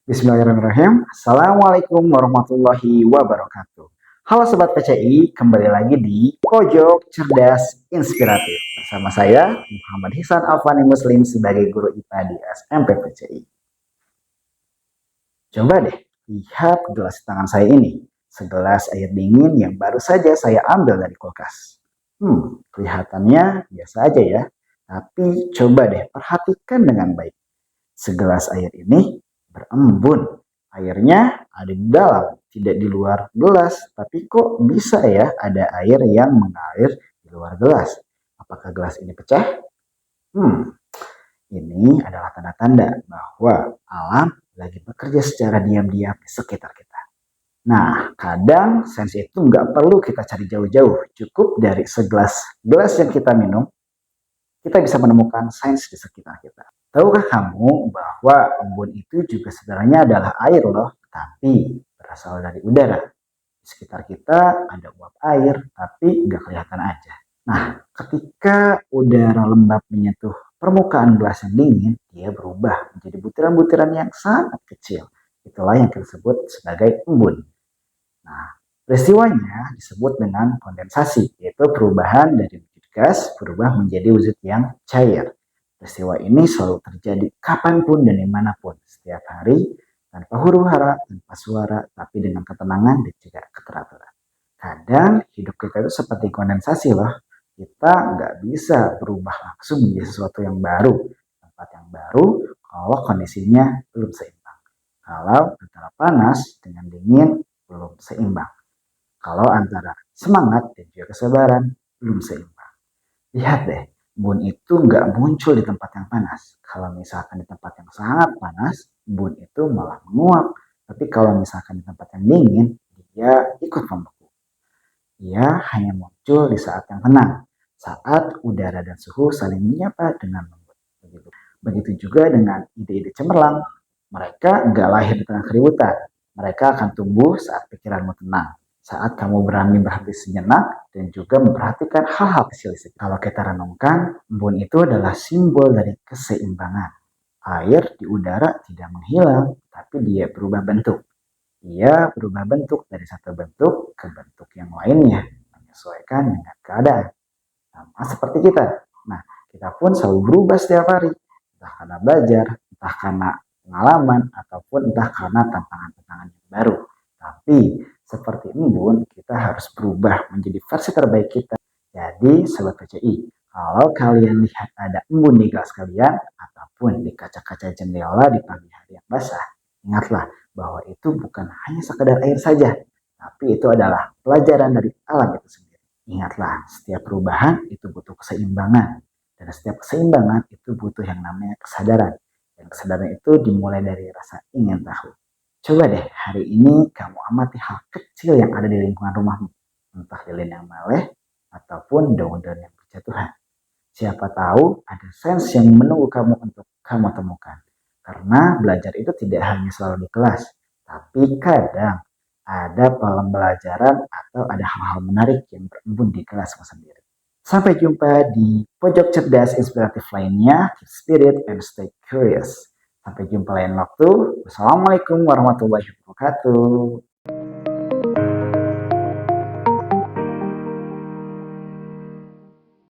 Bismillahirrahmanirrahim. Assalamualaikum warahmatullahi wabarakatuh. Halo Sobat PCI, kembali lagi di Pojok Cerdas Inspiratif. Bersama saya, Muhammad Hisan Alfani Muslim sebagai guru IPA di SMP PCI. Coba deh, lihat gelas tangan saya ini. Segelas air dingin yang baru saja saya ambil dari kulkas. Kelihatannya biasa aja ya. Tapi coba deh perhatikan dengan baik. Segelas air ini berembun. Airnya ada di dalam, tidak di luar gelas. Tapi kok bisa ya ada air yang mengalir di luar gelas? Apakah gelas ini pecah? Ini adalah tanda-tanda bahwa alam lagi bekerja secara diam-diam di sekitar kita. Nah, kadang sains itu nggak perlu kita cari jauh-jauh. Cukup dari segelas gelas yang kita minum, kita bisa menemukan sains di sekitar kita. Tahukah kamu bahwa embun itu juga sebenarnya adalah air loh, tapi berasal dari udara. Di sekitar kita ada uap air, tapi nggak kelihatan aja. Nah, ketika udara lembab menyentuh permukaan gelas yang dingin, dia berubah menjadi butiran-butiran yang sangat kecil. Itulah yang kita sebut sebagai embun. Nah, peristiwanya disebut dengan kondensasi, yaitu perubahan dari wujud gas berubah menjadi wujud yang cair. Peristiwa ini selalu terjadi kapanpun dan dimanapun, setiap hari, tanpa huru hara, tanpa suara, tapi dengan ketenangan dan juga keteraturan. Kadang hidup kita itu seperti kondensasi loh. Kita nggak bisa berubah langsung menjadi sesuatu yang baru. Tempat yang baru kalau kondisinya belum seimbang. Kalau antara panas dengan dingin belum seimbang. Kalau antara semangat dan juga kesabaran belum seimbang. Lihat deh, embun itu nggak muncul di tempat yang panas. Kalau misalkan di tempat yang sangat panas, embun itu malah menguap. Tapi kalau misalkan di tempat yang dingin, dia ikut membeku. Dia hanya muncul di saat yang tenang, saat udara dan suhu saling menyapa dengan lembut. Begitu juga dengan ide-ide cemerlang. Mereka nggak lahir di tengah keributan. Mereka akan tumbuh saat pikiranmu tenang, saat kamu berani berhenti sejenak dan juga memperhatikan hal-hal kecil. Kalau kita renungkan, embun itu adalah simbol dari keseimbangan. Air di udara tidak menghilang, tapi dia berubah bentuk. Ia berubah bentuk dari satu bentuk ke bentuk yang lainnya, menyesuaikan dengan keadaan. Sama seperti kita. Nah, kita pun selalu berubah setiap hari. Entah karena belajar, entah karena pengalaman, ataupun entah karena tantangan-tantangan yang baru. Tapi, seperti embun, kita harus berubah menjadi versi terbaik kita. Jadi, Sobat PCI, kalau kalian lihat ada embun di gelas kalian, ataupun di kaca-kaca jendela di pagi hari yang basah, ingatlah bahwa itu bukan hanya sekedar air saja, tapi itu adalah pelajaran dari alam itu sendiri. Ingatlah, setiap perubahan itu butuh keseimbangan, dan setiap keseimbangan itu butuh yang namanya kesadaran. Dan kesadaran itu dimulai dari rasa ingin tahu. Coba deh hari ini kamu amati hal kecil yang ada di lingkungan rumahmu, entah lilin yang meleleh ataupun daun-daun yang berjatuhan. Siapa tahu ada sains yang menunggu kamu untuk kamu temukan. Karena belajar itu tidak hanya selalu di kelas, tapi kadang ada pembelajaran atau ada hal-hal menarik yang berembun di kelasmu sendiri. Sampai jumpa di pojok cerdas inspiratif lainnya. Keep spirit and stay curious. Sampai jumpa lain waktu. Wassalamualaikum warahmatullahi wabarakatuh.